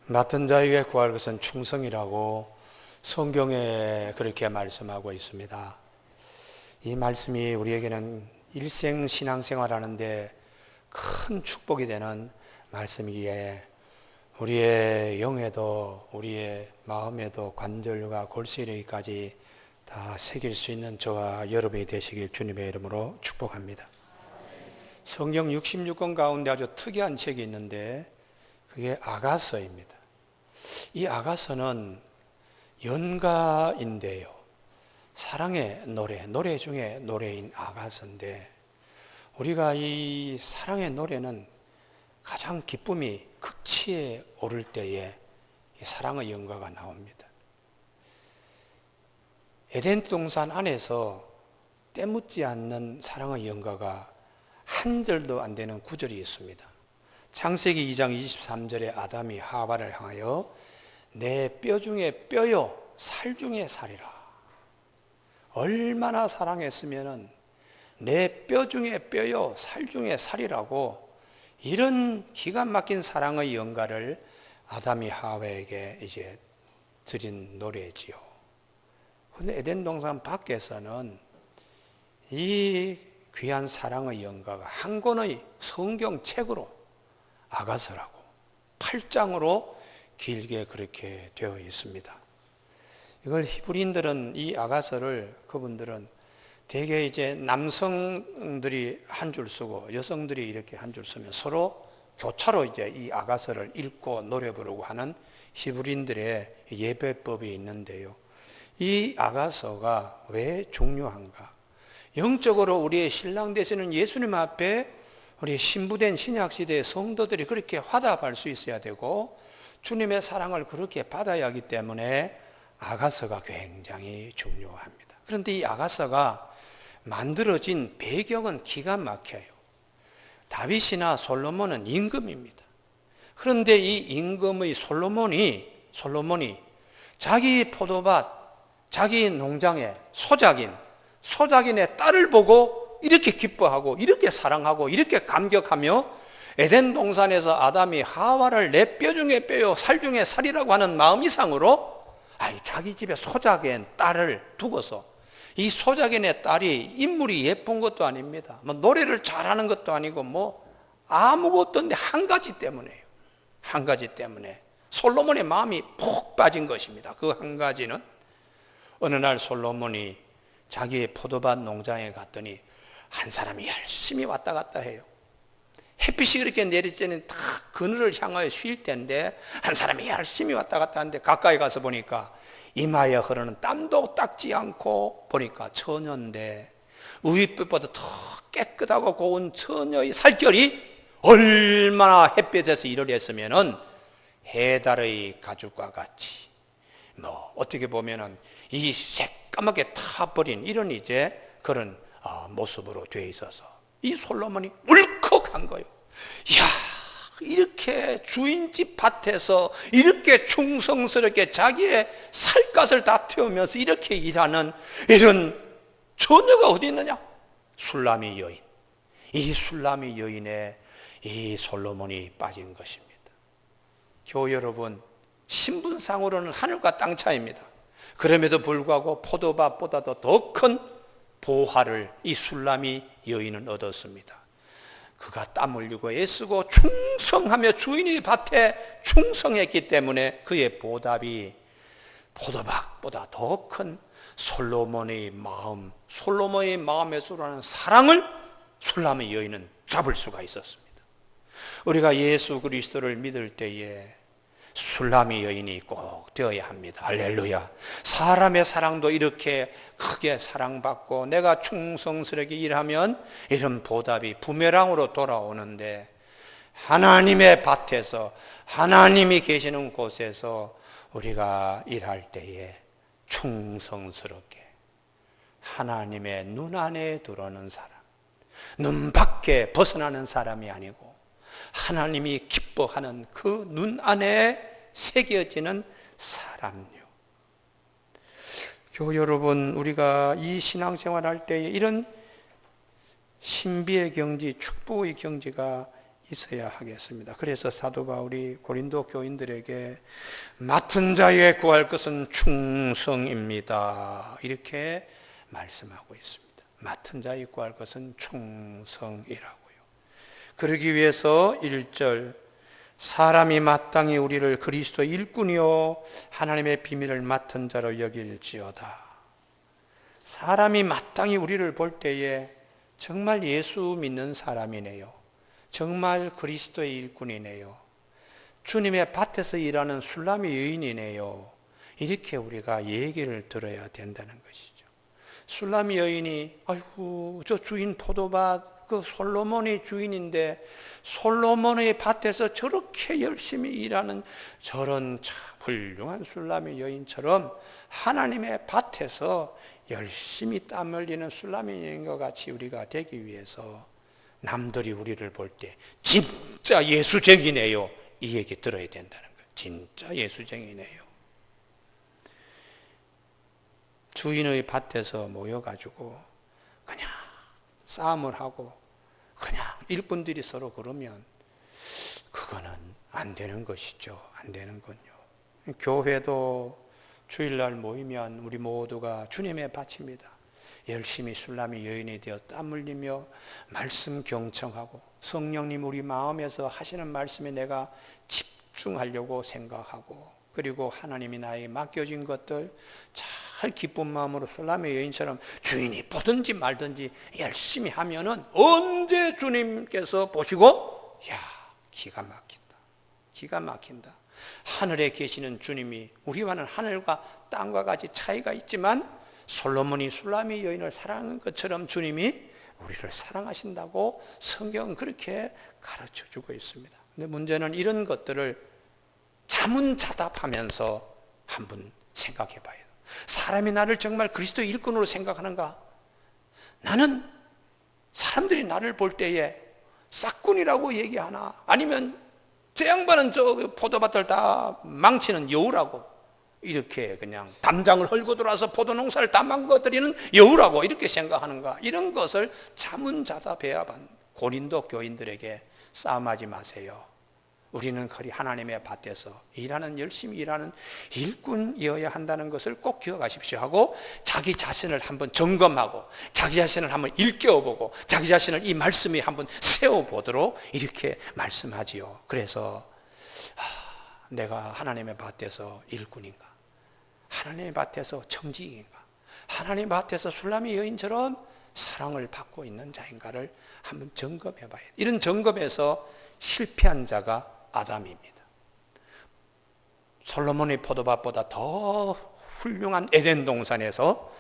맡은 자에게 구할 것은 충성이라고 성경에 그렇게 말씀하고 있습니다. 이 말씀이 우리에게는 일생 신앙생활 하는데 큰 축복이 되는 말씀이기에 우리의 영에도 우리의 마음에도 관절과 골수이르기까지 다 새길 수 있는 저와 여러분이 되시길 주님의 이름으로 축복합니다. 성경 66권 가운데 아주 특이한 책이 있는데 그게 아가서입니다. 이 아가서는 연가인데요. 사랑의 노래 중에 노래인 아가서인데 우리가 이 사랑의 노래는 가장 기쁨이 극치에 오를 때에 이 사랑의 연가가 나옵니다. 에덴 동산 안에서 때묻지 않는 사랑의 연가가 한 절도 안 되는 구절이 있습니다. 창세기 2장 23절에 아담이 하와를 향하여 내 뼈 중에 뼈요 살 중에 살이라. 얼마나 사랑했으면은 내 뼈 중에 뼈요 살 중에 살이라고 이런 기가 막힌 사랑의 연가를 아담이 하와에게 이제 드린 노래지요. 그런데 에덴 동산 밖에서는 이 귀한 사랑의 연가가 한 권의 성경책으로 아가서라고 8장으로 길게 그렇게 되어 있습니다. 이걸 히브리인들은 이 아가서를 그분들은 대개 이제 남성들이 한 줄 쓰고 여성들이 이렇게 한 줄 쓰면 서로 교차로 이제 이 아가서를 읽고 노래 부르고 하는 히브리인들의 예배법이 있는데요. 이 아가서가 왜 중요한가? 영적으로 우리의 신랑 되시는 예수님 앞에 우리 신부된 신약시대의 성도들이 그렇게 화답할 수 있어야 되고 주님의 사랑을 그렇게 받아야 하기 때문에 아가서가 굉장히 중요합니다. 그런데 이 아가서가 만들어진 배경은 기가 막혀요. 다윗이나 솔로몬은 임금입니다. 그런데 이 임금의 솔로몬이 자기 포도밭, 자기 농장의 소작인의 딸을 보고 이렇게 기뻐하고 이렇게 사랑하고 이렇게 감격하며 에덴 동산에서 아담이 하와를 내 뼈 중에 뼈요 살 중에 살이라고 하는 마음 이상으로 자기 집에 소작인 딸을 두고서 이 소작인의 딸이 인물이 예쁜 것도 아닙니다. 뭐 노래를 잘하는 것도 아니고 뭐 아무것도 없는데 한 가지 때문에요. 한 가지 때문에 솔로몬의 마음이 푹 빠진 것입니다. 그 한 가지는 어느 날 솔로몬이 자기의 포도밭 농장에 갔더니 한 사람이 열심히 왔다 갔다 해요. 햇빛이 그렇게 내릴 때는 다 그늘을 향하여 쉴 때인데 한 사람이 열심히 왔다 갔다 하는데 가까이 가서 보니까 이마에 흐르는 땀도 닦지 않고 보니까 처녀인데 우윗빛보다 더 깨끗하고 고운 처녀의 살결이 얼마나 햇빛에서 일을 했으면은 해달의 가죽과 같이 뭐 어떻게 보면은 이 새까맣게 타버린 이런 이제 그런 모습으로 되어 있어서 이 솔로몬이 울컥한 거예요. 이야, 이렇게 주인집 밭에서 이렇게 충성스럽게 자기의 살갗을 다 태우면서 이렇게 일하는 이런 처녀가 어디 있느냐? 술라미 여인. 이 술라미 여인에 이 솔로몬이 빠진 것입니다. 교회 여러분, 신분상으로는 하늘과 땅 차이입니다. 그럼에도 불구하고 포도밭보다도 더 큰 보화를 이 술라미 여인은 얻었습니다. 그가 땀 흘리고 애쓰고 충성하며 주인의 밭에 충성했기 때문에 그의 보답이 포도밭보다 더 큰 솔로몬의 마음에서 나는 사랑을 술라미 여인은 잡을 수가 있었습니다. 우리가 예수 그리스도를 믿을 때에 술라미 여인이 꼭 되어야 합니다. 할렐루야. 사람의 사랑도 이렇게 크게 사랑받고 내가 충성스럽게 일하면 이런 보답이 부메랑으로 돌아오는데 하나님의 밭에서 하나님이 계시는 곳에서 우리가 일할 때에 충성스럽게 하나님의 눈 안에 들어오는 사람, 눈 밖에 벗어나는 사람이 아니고 하나님이 기뻐하는 그 눈 안에 새겨지는 사람요. 교회 여러분, 우리가 이 신앙생활 할 때에 이런 신비의 경지, 축복의 경지가 있어야 하겠습니다. 그래서 사도 바울이 고린도 교인들에게 맡은 자에 구할 것은 충성입니다, 이렇게 말씀하고 있습니다. 맡은 자에 구할 것은 충성이라고요. 그러기 위해서 1절, 사람이 마땅히 우리를 그리스도 일꾼이요 하나님의 비밀을 맡은 자로 여길지어다. 사람이 마땅히 우리를 볼 때에 정말 예수 믿는 사람이네요, 정말 그리스도의 일꾼이네요, 주님의 밭에서 일하는 술람이 여인이네요, 이렇게 우리가 얘기를 들어야 된다는 것이죠. 술람이 여인이 아이고 저 주인 포도밭 그 솔로몬이 주인인데 솔로몬의 밭에서 저렇게 열심히 일하는 저런 참 훌륭한 술람이 여인처럼 하나님의 밭에서 열심히 땀 흘리는 술람이 여인과 같이 우리가 되기 위해서 남들이 우리를 볼 때 진짜 예수쟁이네요, 이 얘기 들어야 된다는 거예요. 진짜 예수쟁이네요. 주인의 밭에서 모여가지고 그냥 싸움을 하고 그냥 일꾼들이 서로 그러면 그거는 안 되는 것이죠. 안 되는군요. 교회도 주일날 모이면 우리 모두가 주님의 밭입니다. 열심히 술람이 여인이 되어 땀 흘리며 말씀 경청하고 성령님 우리 마음에서 하시는 말씀에 내가 집중하려고 생각하고, 그리고 하나님이 나에게 맡겨진 것들 잘 기쁜 마음으로 술람의 여인처럼 주인이 보든지 말든지 열심히 하면은 언제 주님께서 보시고 야 기가 막힌다, 기가 막힌다. 하늘에 계시는 주님이 우리와는 하늘과 땅과 같이 차이가 있지만 솔로몬이 술람의 여인을 사랑한 것처럼 주님이 우리를 사랑하신다고 성경은 그렇게 가르쳐주고 있습니다. 근데 문제는 이런 것들을 자문자답하면서 한번 생각해 봐요. 사람이 나를 정말 그리스도의 일꾼으로 생각하는가? 나는 사람들이 나를 볼 때에 싹군이라고 얘기하나? 아니면 저 양반은 저 포도밭을 다 망치는 여우라고, 이렇게 그냥 담장을 헐고 들어와서 포도농사를 다 망가뜨리는 여우라고 이렇게 생각하는가? 이런 것을 자문자답해야 고린도 교인들에게 싸움하지 마세요. 우리는 거리 하나님의 밭에서 열심히 일하는 일꾼이어야 한다는 것을 꼭 기억하십시오 하고, 자기 자신을 한번 점검하고 자기 자신을 한번 일깨워보고 자기 자신을 이 말씀에 한번 세워보도록 이렇게 말씀하지요. 그래서 내가 하나님의 밭에서 일꾼인가? 하나님의 밭에서 청지기인가? 하나님의 밭에서 술람의 여인처럼 사랑을 받고 있는 자인가를 한번 점검해 봐야 돼요. 이런 점검에서 실패한 자가 아담입니다. 솔로몬의 포도밭보다 더 훌륭한 에덴 동산에서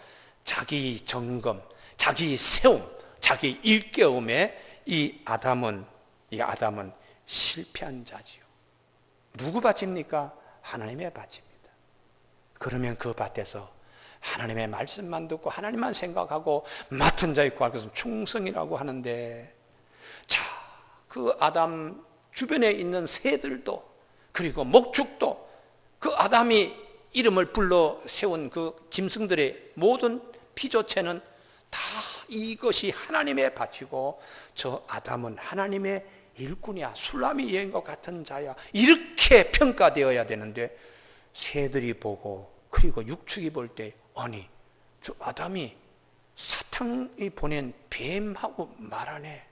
자기 점검, 자기 세움, 자기 일깨움에 이 아담은 실패한 자지요. 누구 밭입니까? 하나님의 밭입니다. 그러면 그 밭에서 하나님의 말씀만 듣고 하나님만 생각하고 맡은 자의 구할 것은 충성이라고 하는데, 자, 그 아담 주변에 있는 새들도 그리고 목축도 그 아담이 이름을 불러 세운 그 짐승들의 모든 피조체는 다 이것이 하나님의 밭이고 저 아담은 하나님의 일꾼이야, 술람이 여인과 같은 자야, 이렇게 평가되어야 되는데 새들이 보고 그리고 육축이 볼 때 아니 저 아담이 사탄이 보낸 뱀하고 말하네,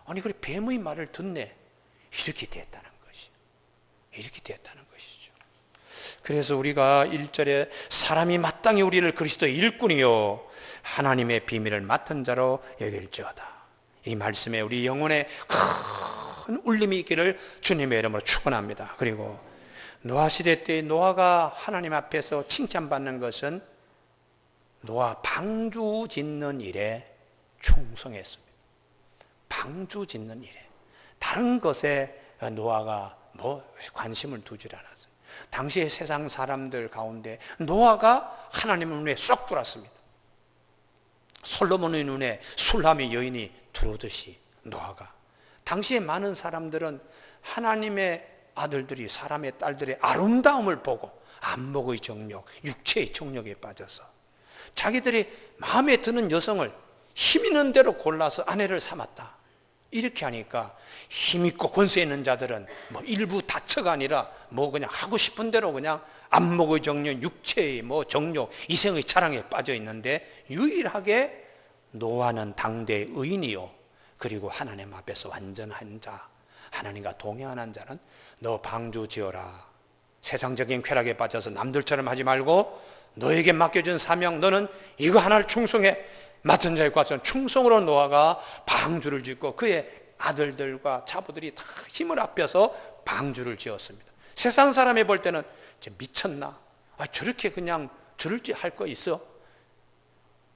아니 그래 뱀의 말을 듣네, 이렇게 됐다는 것이, 이렇게 됐다는 것이죠. 그래서 우리가 1절에 사람이 마땅히 우리를 그리스도의 일꾼이요 하나님의 비밀을 맡은 자로 여길지어다, 이 말씀에 우리 영혼에 큰 울림이 있기를 주님의 이름으로 축원합니다. 그리고 노아 시대 때 노아가 하나님 앞에서 칭찬받는 것은 노아 방주 짓는 일에 충성했습니다. 방주 짓는 일에, 다른 것에 노아가 관심을 두질 않았어요. 당시의 세상 사람들 가운데 노아가 하나님의 눈에 쏙 들어왔습니다. 솔로몬의 눈에 술람의 여인이 들어오듯이 노아가, 당시에 많은 사람들은 하나님의 아들들이 사람의 딸들의 아름다움을 보고 안목의 정욕, 육체의 정욕에 빠져서 자기들이 마음에 드는 여성을 힘 있는 대로 골라서 아내를 삼았다. 이렇게 하니까 힘있고 권세 있는 자들은 뭐 일부 다처가 아니라 뭐 그냥 하고 싶은 대로 그냥 안목의 정욕, 육체의 뭐 정욕, 이생의 자랑에 빠져 있는데, 유일하게 노아는 당대의 의인이요, 그리고 하나님 앞에서 완전한 자, 하나님과 동행하는 자는 너 방주 지어라. 세상적인 쾌락에 빠져서 남들처럼 하지 말고 너에게 맡겨준 사명, 너는 이거 하나를 충성해. 맡은 자에 과서 충성으로 노아가 방주를 짓고 그의 아들들과 자부들이 다 힘을 합해서 방주를 지었습니다. 세상 사람이 볼 때는 미쳤나? 저렇게 그냥 저럴 할 거 있어?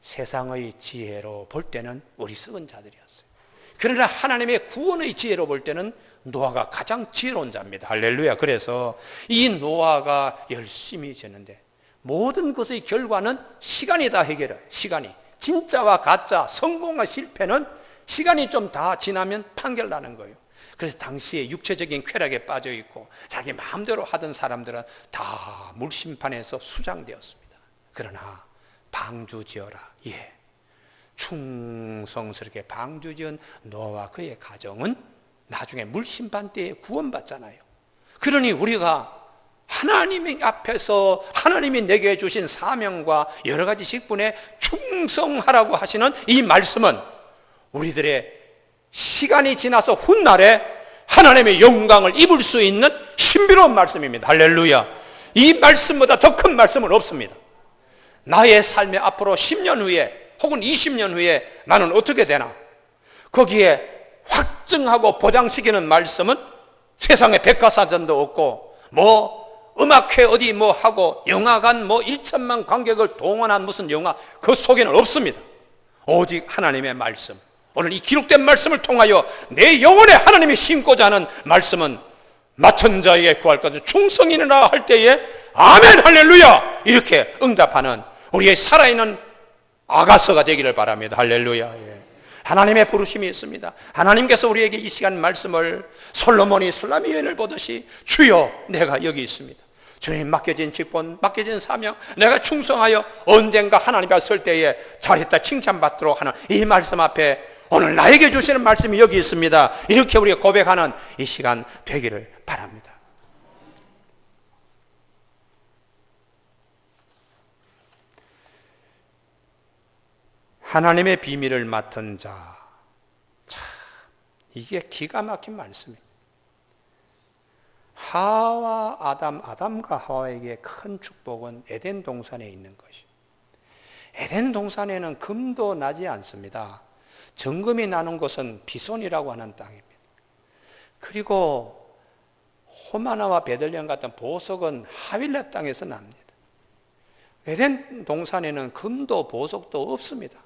세상의 지혜로 볼 때는 어리석은 자들이었어요. 그러나 하나님의 구원의 지혜로 볼 때는 노아가 가장 지혜로운 자입니다. 할렐루야. 그래서 이 노아가 열심히 지는데 모든 것의 결과는 시간이 다 해결해요. 시간이. 진짜와 가짜, 성공과 실패는 시간이 좀 다 지나면 판결나는 거예요. 그래서 당시에 육체적인 쾌락에 빠져 있고 자기 마음대로 하던 사람들은 다 물심판에서 수장되었습니다. 그러나 방주 지어라. 예. 충성스럽게 방주 지은 노아와 그의 가정은 나중에 물심판 때에 구원받잖아요. 그러니 우리가 하나님 앞에서 하나님이 내게 주신 사명과 여러 가지 직분에 충성하라고 하시는 이 말씀은 우리들의 시간이 지나서 훗날에 하나님의 영광을 입을 수 있는 신비로운 말씀입니다. 할렐루야. 이 말씀보다 더 큰 말씀은 없습니다. 나의 삶의 앞으로 10년 후에 혹은 20년 후에 나는 어떻게 되나, 거기에 확증하고 보장시키는 말씀은 세상에 백과사전도 없고 뭐 음악회 어디 뭐 하고 영화관 뭐 1천만 관객을 동원한 무슨 영화, 그 속에는 없습니다. 오직 하나님의 말씀, 오늘 이 기록된 말씀을 통하여 내 영혼에 하나님이 심고자 하는 말씀은 맡은 자에게 구할 것은 충성이니라 할 때에 아멘 할렐루야 이렇게 응답하는 우리의 살아있는 아가서가 되기를 바랍니다. 할렐루야. 예. 하나님의 부르심이 있습니다. 하나님께서 우리에게 이 시간 말씀을 솔로몬이 술람의 여인을 보듯이 주여 내가 여기 있습니다. 주님 맡겨진 직분, 맡겨진 사명, 내가 충성하여 언젠가 하나님 앞에 설 때에 잘했다 칭찬받도록 하는 이 말씀 앞에 오늘 나에게 주시는 말씀이 여기 있습니다. 이렇게 우리가 고백하는 이 시간 되기를 바랍니다. 하나님의 비밀을 맡은 자, 참 이게 기가 막힌 말씀입니다. 하와 아담과 하와에게 큰 축복은 에덴 동산에 있는 것이. 에덴 동산에는 금도 나지 않습니다. 정금이 나는 곳은 비손이라고 하는 땅입니다. 그리고 호마나와 베들레헴 같은 보석은 하윌라 땅에서 납니다. 에덴 동산에는 금도 보석도 없습니다.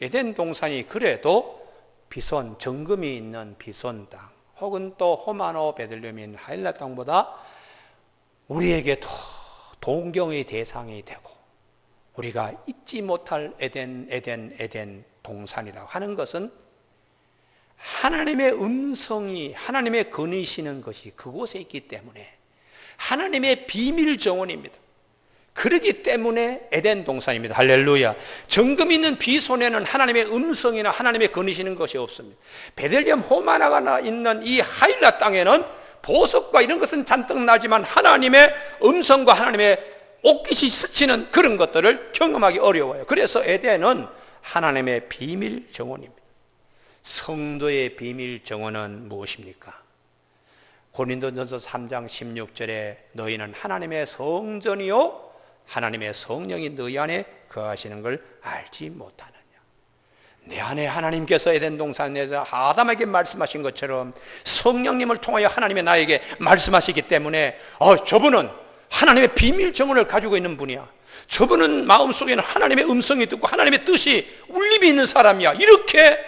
에덴 동산이 그래도 비손, 정금이 있는 비손 땅, 혹은 또 호마노 베들레헴인 하윌라 땅보다 우리에게 더 동경의 대상이 되고 우리가 잊지 못할 에덴 동산이라고 하는 것은 하나님의 음성이, 하나님의 거니시는 것이 그곳에 있기 때문에 하나님의 비밀 정원입니다. 그렇기 때문에 에덴 동산입니다. 할렐루야. 정금 있는 비손에는 하나님의 음성이나 하나님의 거니시는 것이 없습니다. 베들레헴 호마나가 있는 이 하일라 땅에는 보석과 이런 것은 잔뜩 나지만 하나님의 음성과 하나님의 옷깃이 스치는 그런 것들을 경험하기 어려워요. 그래서 에덴은 하나님의 비밀 정원입니다. 성도의 비밀 정원은 무엇입니까? 고린도전서 3장 16절에 너희는 하나님의 성전이요 하나님의 성령이 너희 안에 거하시는 걸 알지 못하느냐. 내 안에 하나님께서 에덴 동산에서 아담에게 말씀하신 것처럼 성령님을 통하여 하나님의 나에게 말씀하시기 때문에 저분은 하나님의 비밀 정원을 가지고 있는 분이야. 저분은 마음속에는 하나님의 음성이 듣고 하나님의 뜻이 울림이 있는 사람이야. 이렇게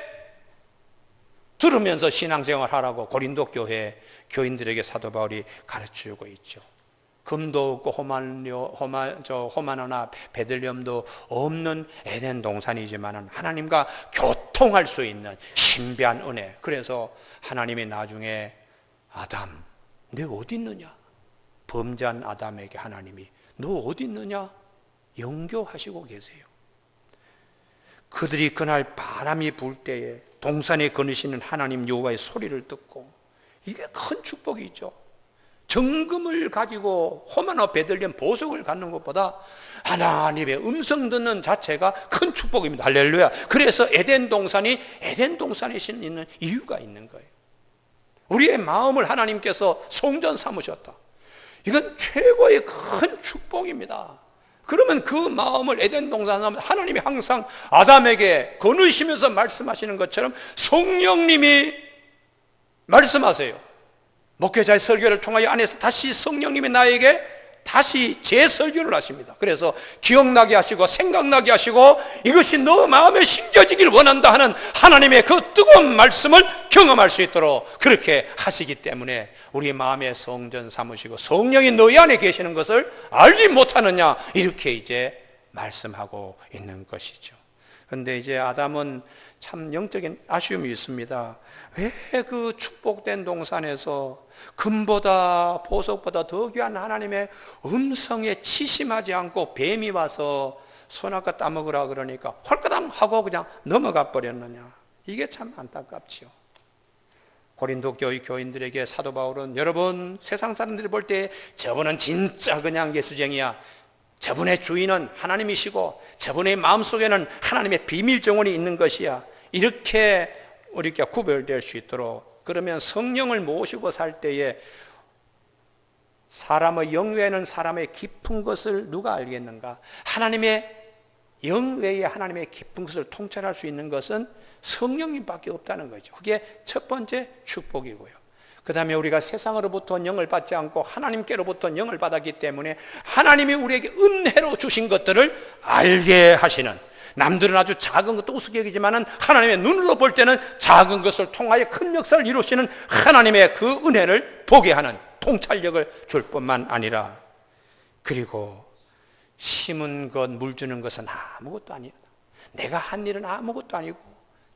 들으면서 신앙생활 하라고 고린도 교회 교인들에게 사도 바울이 가르치고 있죠. 금도 없고 호마노나 베들레헴도 없는 에덴 동산이지만 하나님과 교통할 수 있는 신비한 은혜. 그래서 하나님이 나중에 아담, 너 어디 있느냐? 범죄한 아담에게 하나님이 너 어디 있느냐? 영교하시고 계세요. 그들이 그날 바람이 불 때에 동산에 거느시는 하나님 여호와의 소리를 듣고, 이게 큰 축복이 있죠. 정금을 가지고 호마나 베들레헴 보석을 갖는 것보다 하나님의 음성 듣는 자체가 큰 축복입니다. 할렐루야. 그래서 에덴 동산이 에덴 동산에 있는 이유가 있는 거예요. 우리의 마음을 하나님께서 성전 삼으셨다. 이건 최고의 큰 축복입니다. 그러면 그 마음을 에덴 동산에 하면 하나님이 항상 아담에게 거느시면서 말씀하시는 것처럼 성령님이 말씀하세요. 목회자의 설교를 통하여 안에서 다시 성령님이 나에게 다시 재설교를 하십니다. 그래서 기억나게 하시고 생각나게 하시고 이것이 너 마음에 심겨지길 원한다 하는 하나님의 그 뜨거운 말씀을 경험할 수 있도록 그렇게 하시기 때문에 우리 마음의 성전 삼으시고 성령이 너희 안에 계시는 것을 알지 못하느냐, 이렇게 이제 말씀하고 있는 것이죠. 그런데 이제 아담은 참 영적인 아쉬움이 있습니다. 왜 그 축복된 동산에서 금보다 보석보다 더 귀한 하나님의 음성에 치심하지 않고 뱀이 와서 선악과 따먹으라 그러니까 헐까당 하고 그냥 넘어가 버렸느냐, 이게 참 안타깝지요. 고린도 교회 교인들에게 사도 바울은, 여러분 세상 사람들이 볼 때 저분은 진짜 그냥 예수쟁이야, 저분의 주인은 하나님이시고 저분의 마음속에는 하나님의 비밀 정원이 있는 것이야, 이렇게 우리가 구별될 수 있도록, 그러면 성령을 모시고 살 때에 사람의 영 외에는 사람의 깊은 것을 누가 알겠는가? 하나님의 영 외에 하나님의 깊은 것을 통찰할 수 있는 것은 성령님밖에 없다는 거죠. 그게 첫 번째 축복이고요. 그 다음에 우리가 세상으로부터 영을 받지 않고 하나님께로부터 영을 받았기 때문에 하나님이 우리에게 은혜로 주신 것들을 알게 하시는, 남들은 아주 작은 것도 우습게 여기지만은 하나님의 눈으로 볼 때는 작은 것을 통하여 큰 역사를 이루시는 하나님의 그 은혜를 보게 하는 통찰력을 줄 뿐만 아니라, 그리고 심은 것, 물 주는 것은 아무것도 아니야. 내가 한 일은 아무것도 아니고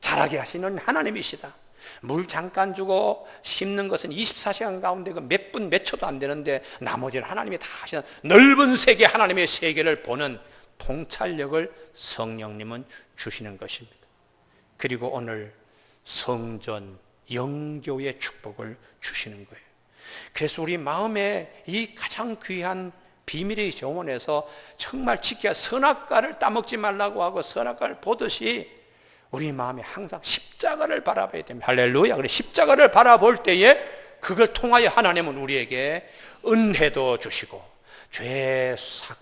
자라게 하시는 하나님이시다. 물 잠깐 주고 심는 것은 24시간 가운데 그 몇 분 몇 초도 안 되는데 나머지는 하나님이 다 하시는 넓은 세계, 하나님의 세계를 보는 통찰력을 성령님은 주시는 것입니다. 그리고 오늘 성전 영교의 축복을 주시는 거예요. 그래서 우리 마음에 이 가장 귀한 비밀의 정원에서 정말 지켜야, 선악과를 따먹지 말라고 하고 선악과를 보듯이 우리 마음에 항상 십자가를 바라봐야 됩니다. 할렐루야. 그래, 십자가를 바라볼 때에 그걸 통하여 하나님은 우리에게 은혜도 주시고 죄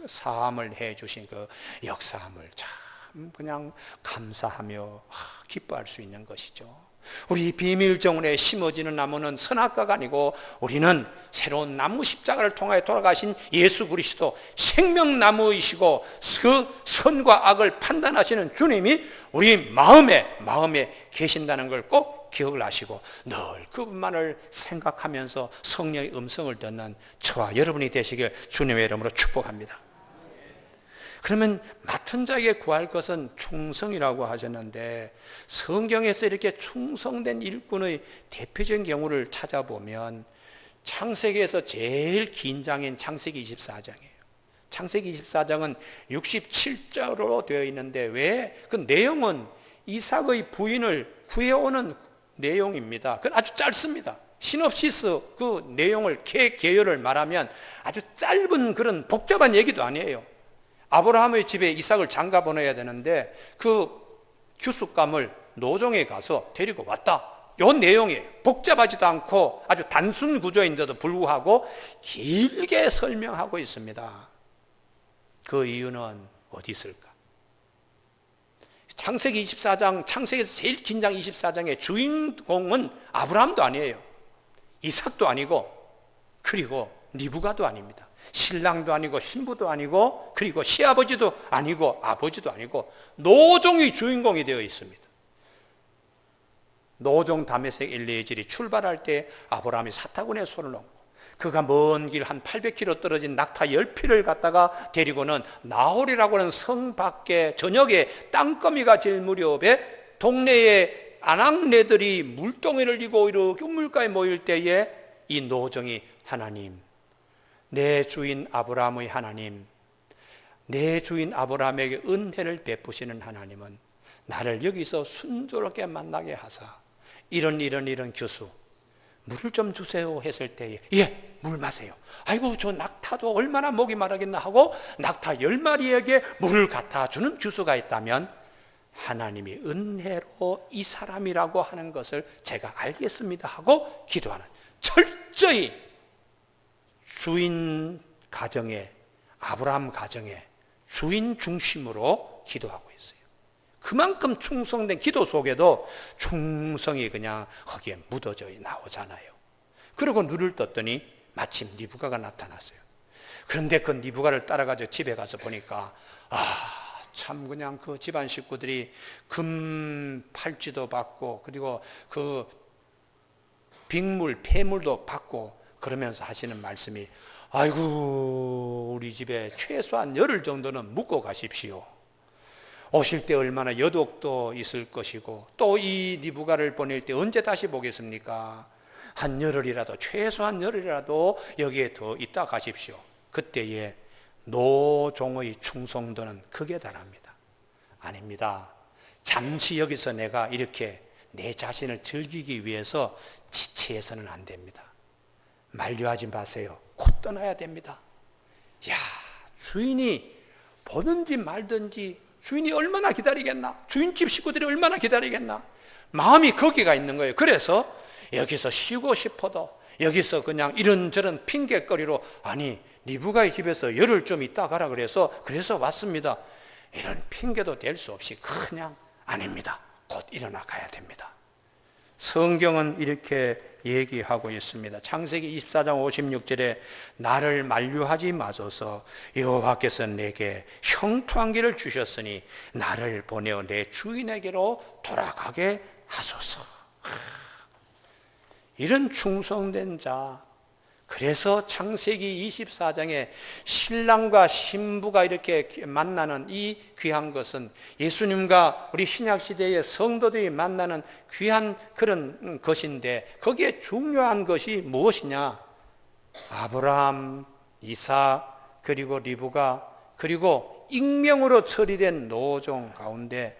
사함을 해 주신 그 역사함을 참 그냥 감사하며 기뻐할 수 있는 것이죠. 우리 비밀 정원에 심어지는 나무는 선악과가 아니고 우리는 새로운 나무 십자가를 통하여 돌아가신 예수 그리스도 생명나무이시고 그 선과 악을 판단하시는 주님이 우리 마음에 계신다는 걸 꼭 기억을 하시고 늘 그분만을 생각하면서 성령의 음성을 듣는 저와 여러분이 되시길 주님의 이름으로 축복합니다. 그러면 맡은 자에게 구할 것은 충성이라고 하셨는데, 성경에서 이렇게 충성된 일꾼의 대표적인 경우를 찾아보면 창세기에서 제일 긴 장인 창세기 24장이에요. 창세기 24장은 67절로 되어 있는데, 왜? 그 내용은 이삭의 부인을 구해오는 내용입니다. 그건 아주 짧습니다. 시놉시스 그 내용을 개요를 말하면 아주 짧은 그런 복잡한 얘기도 아니에요. 아브라함의 집에 이삭을 장가 보내야 되는데 그 규숙감을 노종에 가서 데리고 왔다. 이 내용이 복잡하지도 않고 아주 단순 구조인데도 불구하고 길게 설명하고 있습니다. 그 이유는 어디 있을까? 창세기 24장, 창세기에서 제일 긴 장 24장의 주인공은 아브라함도 아니에요. 이삭도 아니고, 그리고 리브가도 아닙니다. 신랑도 아니고 신부도 아니고, 그리고 시아버지도 아니고 아버지도 아니고 노종이 주인공이 되어 있습니다. 노종 다메섹 엘리에젤이 출발할 때 아브라함이 사타구니에 손을 얹고, 그가 먼 길 한 800km 떨어진 낙타 10피를 갖다가 데리고는 나홀이라고 하는 성 밖에 저녁에 땅거미가 질 무렵에 동네에 아낙네들이 물동이를 이고 이렇게 우물가에 모일 때에 이 노종이, 하나님, 내 주인 아브라함의 하나님, 내 주인 아브라함에게 은혜를 베푸시는 하나님은 나를 여기서 순조롭게 만나게 하사 이런 교수 물을 좀 주세요 했을 때에 예, 물 마세요. 아이고 저 낙타도 얼마나 목이 마르겠나 하고 낙타 10마리에게 물을 갖다 주는 교수가 있다면 하나님이 은혜로 이 사람이라고 하는 것을 제가 알겠습니다 하고 기도하는, 철저히 주인 가정에, 아브라함 가정에 주인 중심으로 기도하고 있어요. 그만큼 충성된 기도 속에도 충성이 그냥 거기에 묻어져 나오잖아요. 그리고 눈을 떴더니 마침 리브가가 나타났어요. 그런데 그 리브가를 따라가서 집에 가서 보니까 참 그냥 그 집안 식구들이 금 팔찌도 받고 그리고 그 빅물, 폐물도 받고 그러면서 하시는 말씀이 아이고 우리 집에 최소한 열흘 정도는 묵고 가십시오. 오실 때 얼마나 여독도 있을 것이고 또 이 리브가를 보낼 때 언제 다시 보겠습니까? 한 열흘이라도, 최소한 열흘이라도 여기에 더 있다 가십시오. 그때에 노종의 충성도는 극에 달합니다. 아닙니다. 잠시 여기서 내가 이렇게 내 자신을 즐기기 위해서 지체해서는 안 됩니다. 만류하지 마세요. 곧 떠나야 됩니다. 야, 주인이 보든지 말든지 주인이 얼마나 기다리겠나? 주인집 식구들이 얼마나 기다리겠나? 마음이 거기가 있는 거예요. 그래서 여기서 쉬고 싶어도 여기서 그냥 이런저런 핑계거리로 아니 리브가의 집에서 열흘 좀 있다 가라 그래서 왔습니다. 이런 핑계도 될 수 없이 그냥 아닙니다. 곧 일어나 가야 됩니다. 성경은 이렇게 얘기하고 있습니다. 창세기 24장 56절에 나를 만류하지 마소서 여호와께서 내게 형통한 길을 주셨으니 나를 보내어 내 주인에게로 돌아가게 하소서. 이런 충성된 자, 그래서 창세기 24장에 신랑과 신부가 이렇게 만나는 이 귀한 것은 예수님과 우리 신약시대의 성도들이 만나는 귀한 그런 것인데 거기에 중요한 것이 무엇이냐? 아브라함, 이삭, 그리고 리브가, 그리고 익명으로 처리된 노종 가운데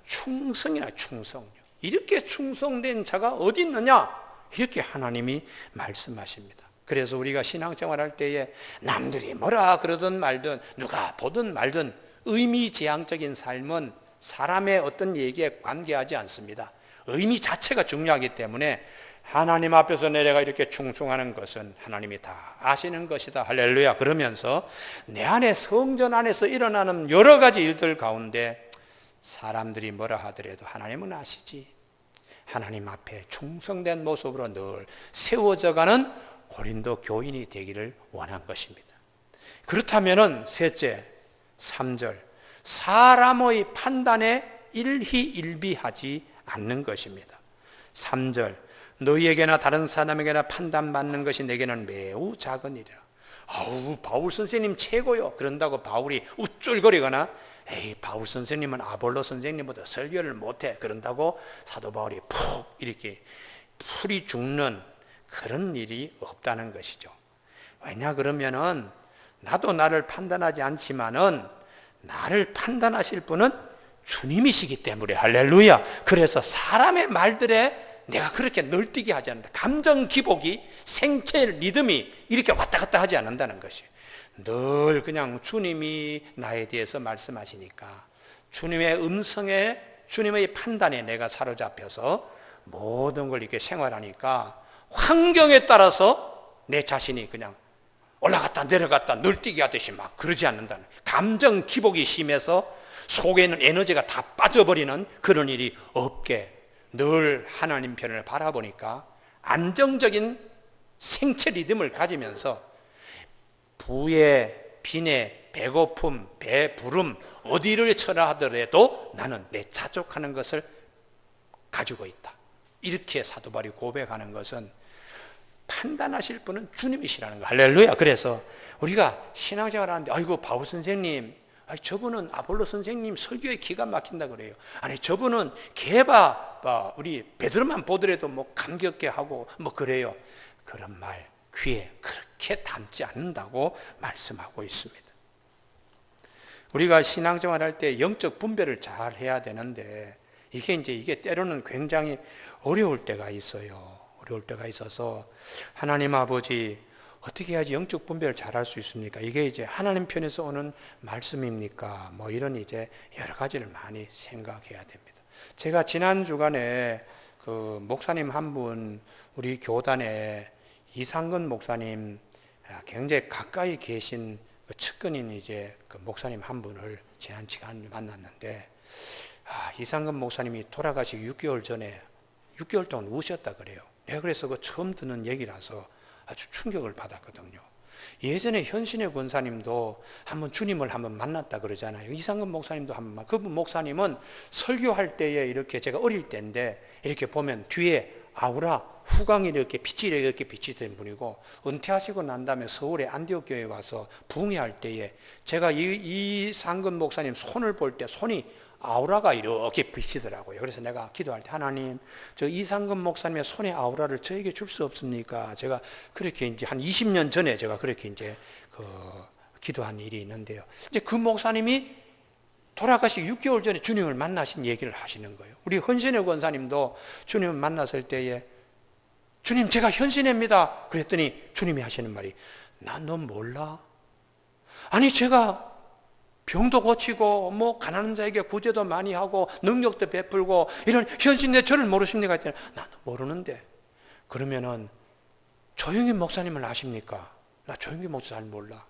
충성이나 충성요. 이렇게 충성된 자가 어디 있느냐? 이렇게 하나님이 말씀하십니다. 그래서 우리가 신앙생활할 때에 남들이 뭐라 그러든 말든 누가 보든 말든 의미지향적인 삶은 사람의 어떤 얘기에 관계하지 않습니다. 의미 자체가 중요하기 때문에 하나님 앞에서 내가 이렇게 충성하는 것은 하나님이 다 아시는 것이다. 할렐루야. 그러면서 내 안에 성전 안에서 일어나는 여러 가지 일들 가운데 사람들이 뭐라 하더라도 하나님은 아시지. 하나님 앞에 충성된 모습으로 늘 세워져가는 고린도 교인이 되기를 원한 것입니다. 그렇다면 셋째, 3절 사람의 판단에 일희일비하지 않는 것입니다. 3절 너희에게나 다른 사람에게나 판단받는 것이 내게는 매우 작은 일이라. 아우 바울 선생님 최고요. 그런다고 바울이 우쭐거리거나 에이 바울 선생님은 아볼로 선생님보다 설교를 못해 그런다고 사도 바울이 푹 이렇게 풀이 죽는 그런 일이 없다는 것이죠. 왜냐 그러면은 나도 나를 판단하지 않지만은 나를 판단하실 분은 주님이시기 때문에 할렐루야. 그래서 사람의 말들에 내가 그렇게 널뛰게 하지 않는다. 감정 기복이 생체 리듬이 이렇게 왔다 갔다 하지 않는다는 것이에요. 늘 그냥 주님이 나에 대해서 말씀하시니까 주님의 음성에 주님의 판단에 내가 사로잡혀서 모든 걸 이렇게 생활하니까 환경에 따라서 내 자신이 그냥 올라갔다 내려갔다 널뛰기 하듯이 막 그러지 않는다는, 감정 기복이 심해서 속에 있는 에너지가 다 빠져버리는 그런 일이 없게 늘 하나님 편을 바라보니까 안정적인 생체 리듬을 가지면서 부의 빈의 배고픔, 배부름 어디를 쳐라 하더라도 나는 내 자족하는 것을 가지고 있다. 이렇게 사도 바울이 고백하는 것은 판단하실 분은 주님이시라는 거. 할렐루야. 그래서 우리가 신앙생활 하는데 아이고 바울 선생님, 아니 저분은 아볼로 선생님 설교에 기가 막힌다 그래요. 아니 저분은 개바 우리 베드로만 보더라도 뭐 감격해 하고 뭐 그래요. 그런 말 귀에 그렇게 담지 않는다고 말씀하고 있습니다. 우리가 신앙생활 할 때 영적 분별을 잘 해야 되는데 이게 때로는 굉장히 어려울 때가 있어요. 어려울 때가 있어서 하나님 아버지 어떻게 해야지 영적 분별을 잘 할 수 있습니까? 이게 이제 하나님 편에서 오는 말씀입니까? 뭐 이런 이제 여러 가지를 많이 생각해야 됩니다. 제가 지난 주간에 그 목사님 한 분, 우리 교단에 이상근 목사님, 굉장히 가까이 계신 그 측근인 이제 그 목사님 한 분을 지난 시간에 만났는데, 이상근 목사님이 돌아가시기 6개월 전에 6개월 동안 우셨다 그래요. 내가 그래서 그 처음 듣는 얘기라서 아주 충격을 받았거든요. 예전에 현신의 권사님도 한번 주님을 한번 만났다 그러잖아요. 이상근 목사님도 한번, 그분 목사님은 설교할 때에 이렇게 제가 어릴 때인데 이렇게 보면 뒤에 아우라 후광이 이렇게 빛이 된 분이고, 은퇴하시고 난 다음에 서울의 안디옥 교회에 와서 부흥회할 때에 제가 이상근 목사님 손을 볼 때 손이 아우라가 이렇게 비치더라고요. 그래서 내가 기도할 때 하나님, 저 이상근 목사님의 손의 아우라를 저에게 줄 수 없습니까? 제가 그렇게 이제 한 20년 전에 제가 그렇게 이제 기도한 일이 있는데요. 이제 그 목사님이 돌아가시기 6개월 전에 주님을 만나신 얘기를 하시는 거예요. 우리 헌신의 권사님도 주님을 만났을 때에 주님, 제가 현신입니다. 그랬더니 주님이 하시는 말이, 난 너 몰라? 아니, 제가 병도 고치고 뭐 가난한 자에게 구제도 많이 하고 능력도 베풀고 이런 현신의 저를 모르십니까? 했더니 나도 모르는데. 그러면은 조영기 목사님을 아십니까? 나 조영기 목사 잘 몰라.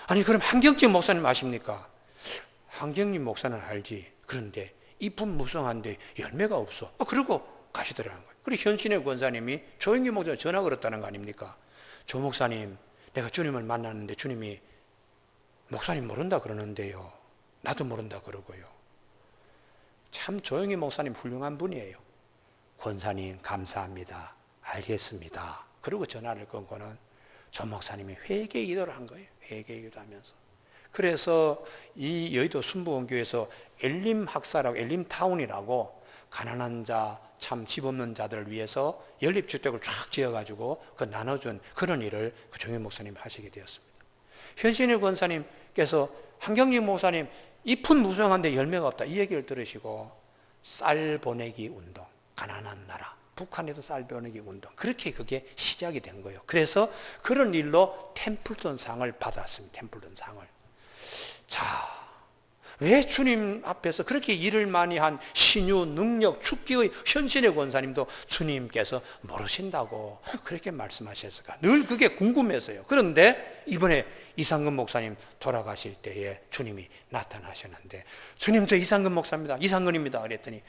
아니, 그럼 한경직 목사님 아십니까? 한경림 목사는 알지. 그런데 잎은 무성한데 열매가 없어. 그러고 가시더라는 거예요. 그리고 현신의 권사님이 조영기 목사님 전화 걸었다는 거 아닙니까? 조 목사님, 내가 주님을 만났는데 주님이 목사님 모른다 그러는데요. 나도 모른다 그러고요. 참 조영기 목사님 훌륭한 분이에요. 권사님 감사합니다. 알겠습니다. 그리고 전화를 끊고는 조 목사님이 회개 기도를 한 거예요. 회개 기도하면서. 그래서 이 여의도 순복음교회에서 엘림학사라고, 엘림타운이라고 가난한 자, 참 집 없는 자들을 위해서 연립주택을 쫙 지어가지고 그 나눠준 그런 일을 그 조영기 목사님이 하시게 되었습니다. 현신의 권사님께서 한경직 목사님 잎은 무성한데 열매가 없다 이 얘기를 들으시고 쌀 보내기 운동, 가난한 나라 북한에도 쌀 보내기 운동, 그렇게 그게 시작이 된 거예요. 그래서 그런 일로 템플턴 상을 받았습니다. 템플턴 상을. 자, 왜 주님 앞에서 그렇게 일을 많이 한 신유, 능력, 축기의 현신의 권사님도 주님께서 모르신다고 그렇게 말씀하셨을까? 늘 그게 궁금해서요. 그런데 이번에 이상근 목사님 돌아가실 때에 주님이 나타나셨는데, 주님, 저 이상근 목사입니다. 이상근입니다. 그랬더니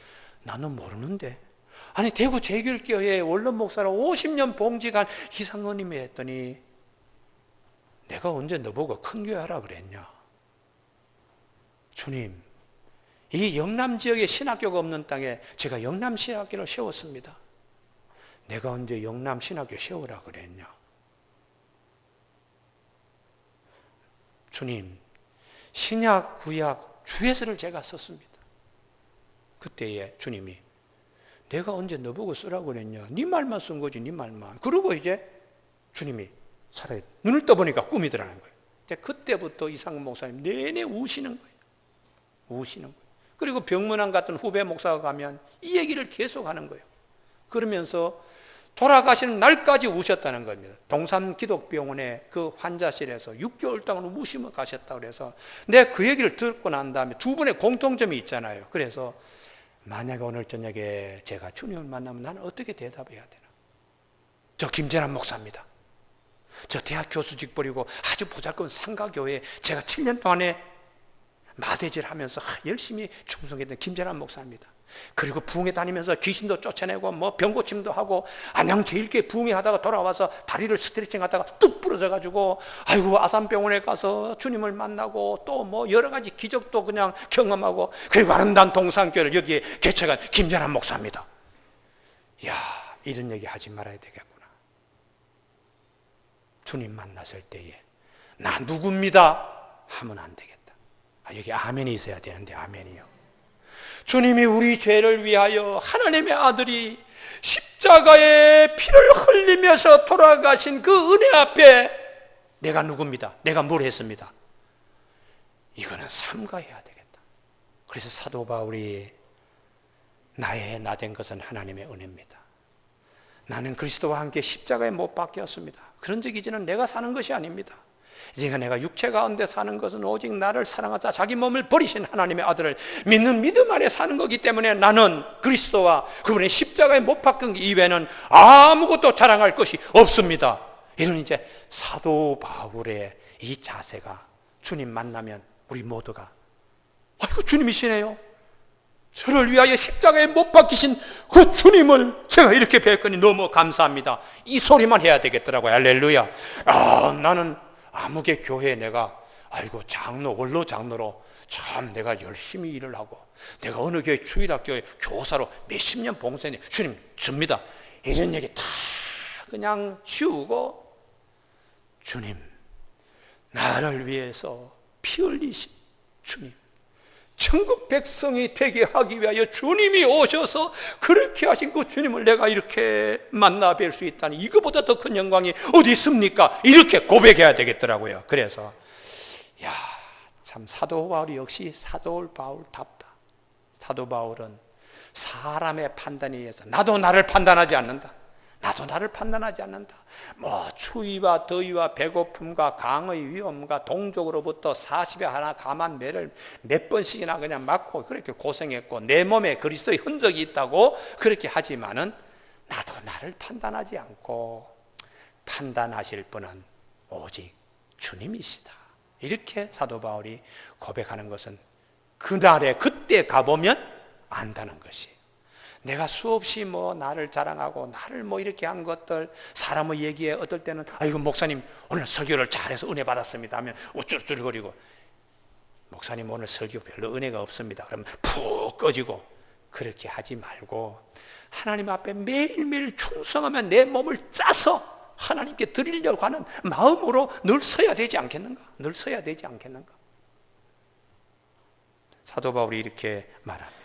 나는 모르는데. 아니, 대구 제길교회 원로 목사로 50년 봉직한 이상근님이 했더니 내가 언제 너보고 큰 교회 하라 그랬냐? 주님, 이 영남 지역에 신학교가 없는 땅에 제가 영남 신학교를 세웠습니다. 내가 언제 영남 신학교 세우라 그랬냐? 주님, 신약, 구약, 주예서를 제가 썼습니다. 그때에 주님이 내가 언제 너보고 쓰라고 그랬냐? 네 말만 쓴 거지, 네 말만. 그러고 이제 주님이 살아요. 눈을 떠보니까 꿈이더라는 거예요. 그때부터 이상근 목사님 내내 우시는 거예요. 우시는 거예요. 그리고 병문안 같은 후배 목사가 가면 이 얘기를 계속 하는 거예요. 그러면서 돌아가시는 날까지 우셨다는 겁니다. 동산 기독병원의 그 환자실에서 6개월 동안 우시며 가셨다고 그래서 내가 그 얘기를 듣고 난 다음에 두 분의 공통점이 있잖아요. 그래서 만약에 오늘 저녁에 제가 주님을 만나면 나는 어떻게 대답해야 되나? 저 김재남 목사입니다. 저 대학 교수직 버리고 아주 보잘것 상가교회에 제가 7년 동안에 마대질 하면서 열심히 충성했던 김재남 목사입니다. 그리고 부흥회 다니면서 귀신도 쫓아내고 뭐 병고침도 하고 안양 제일교회 부흥회 하다가 돌아와서 다리를 스트레칭 하다가 뚝 부러져 가지고 아이고 아산병원에 가서 주님을 만나고 또 뭐 여러 가지 기적도 그냥 경험하고, 그리고 아름다운 동산교회를 여기에 개척한 김재남 목사입니다. 이야, 이런 얘기 하지 말아야 되겠구나. 주님 만났을 때에 나 누굽니다 하면 안 되겠다. 여기 아멘이 있어야 되는데 아멘이요. 주님이 우리 죄를 위하여 하나님의 아들이 십자가에 피를 흘리면서 돌아가신 그 은혜 앞에 내가 누굽니다. 내가 뭘 했습니다. 이거는 삼가해야 되겠다. 그래서 사도 바울이 나의 나 된 것은 하나님의 은혜입니다. 나는 그리스도와 함께 십자가에 못 박혔습니다. 그런 적 이제는 내가 사는 것이 아닙니다. 이제 내가 육체 가운데 사는 것은 오직 나를 사랑하사 자기 몸을 버리신 하나님의 아들을 믿는 믿음 안에 사는 거기 때문에 나는 그리스도와 그분의 십자가에 못 박힌 이외에는 아무것도 자랑할 것이 없습니다. 이런 이제 사도 바울의 이 자세가 주님 만나면 우리 모두가 아이고 주님이시네요. 저를 위하여 십자가에 못 박히신 그 주님을 제가 이렇게 뵙거니 너무 감사합니다. 이 소리만 해야 되겠더라고요. 할렐루야. 나는 아무개 교회에 내가 아이고 장로 원로 장로로 참 내가 열심히 일을 하고 내가 어느 교회 주일학교에 교사로 몇십 년 봉사했는데 주님 줍니다. 이런 얘기 다 그냥 지우고 주님 나를 위해서 피 흘리신 주님 천국 백성이 되게 하기 위하여 주님이 오셔서 그렇게 하신 그 주님을 내가 이렇게 만나 뵐 수 있다니 이거보다 더 큰 영광이 어디 있습니까? 이렇게 고백해야 되겠더라고요. 그래서 참 사도 바울이 역시 사도 바울답다. 사도 바울은 사람의 판단에 의해서 나도 나를 판단하지 않는다. 나도 나를 판단하지 않는다. 추위와 더위와 배고픔과 강의 위험과 동족으로부터 40여 하나 감한 매를 몇 번씩이나 그냥 맞고 그렇게 고생했고 내 몸에 그리스도의 흔적이 있다고 그렇게 하지만은 나도 나를 판단하지 않고 판단하실 분은 오직 주님이시다. 이렇게 사도 바울이 고백하는 것은 그날에 그때 가보면 안다는 것이. 내가 수없이 나를 자랑하고 나를 이렇게 한 것들 사람의 얘기에 어떨 때는 아이고 목사님 오늘 설교를 잘해서 은혜 받았습니다 하면 우쭐우쭐거리고 목사님 오늘 설교 별로 은혜가 없습니다 그러면 푹 꺼지고 그렇게 하지 말고 하나님 앞에 매일매일 충성하면 내 몸을 짜서 하나님께 드리려고 하는 마음으로 늘 서야 되지 않겠는가? 늘 서야 되지 않겠는가? 사도 바울이 이렇게 말합니다.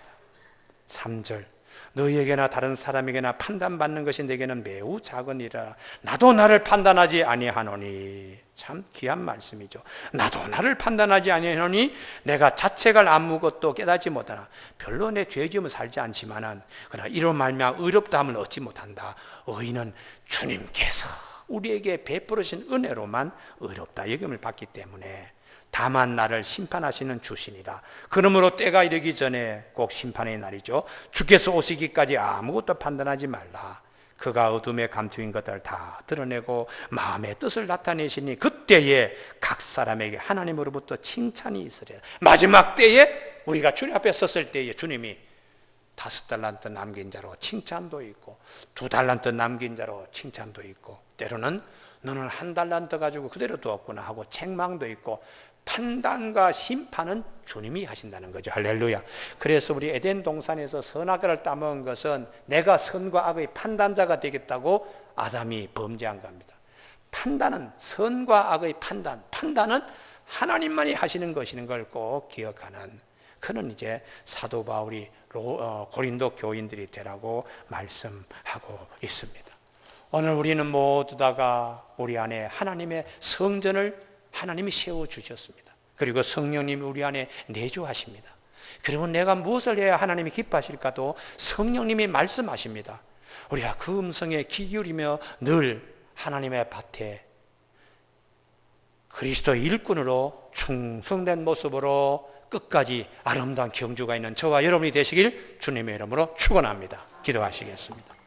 3절 너희에게나 다른 사람에게나 판단받는 것이 내게는 매우 작은 일이라 나도 나를 판단하지 아니하노니. 참 귀한 말씀이죠. 나도 나를 판단하지 아니하노니 내가 자책할 아무것도 깨닫지 못하나 별로 내 죄지으면 살지 않지만은 그러나 이로 말미암아 의롭다 함을 얻지 못한다. 의인은 주님께서 우리에게 베풀으신 은혜로만 의롭다 여김을 받기 때문에 다만 나를 심판하시는 주시니라. 그러므로 때가 이르기 전에 꼭 심판의 날이죠. 주께서 오시기까지 아무것도 판단하지 말라. 그가 어둠에 감추인 것들을 다 드러내고 마음의 뜻을 나타내시니 그때에 각 사람에게 하나님으로부터 칭찬이 있으리라. 마지막 때에 우리가 주님 앞에 섰을 때에 주님이 5달란트 남긴 자로 칭찬도 있고 2달란트 남긴 자로 칭찬도 있고 때로는 너는 1달란트 가지고 그대로 두었구나 하고 책망도 있고 판단과 심판은 주님이 하신다는 거죠. 할렐루야. 그래서 우리 에덴 동산에서 선악과를 따먹은 것은 내가 선과 악의 판단자가 되겠다고 아담이 범죄한 겁니다. 판단은 선과 악의 판단은 하나님만이 하시는 것이는 걸 꼭 기억하는 그는 이제 사도 바울이 고린도 교인들이 되라고 말씀하고 있습니다. 오늘 우리는 모두 다가 우리 안에 하나님의 성전을 하나님이 세워주셨습니다. 그리고 성령님이 우리 안에 내주하십니다. 그리고 내가 무엇을 해야 하나님이 기뻐하실까도 성령님이 말씀하십니다. 우리가 그 음성에 귀 기울이며 늘 하나님의 밭에 그리스도의 일꾼으로 충성된 모습으로 끝까지 아름다운 경주가 있는 저와 여러분이 되시길 주님의 이름으로 축원합니다. 기도하시겠습니다.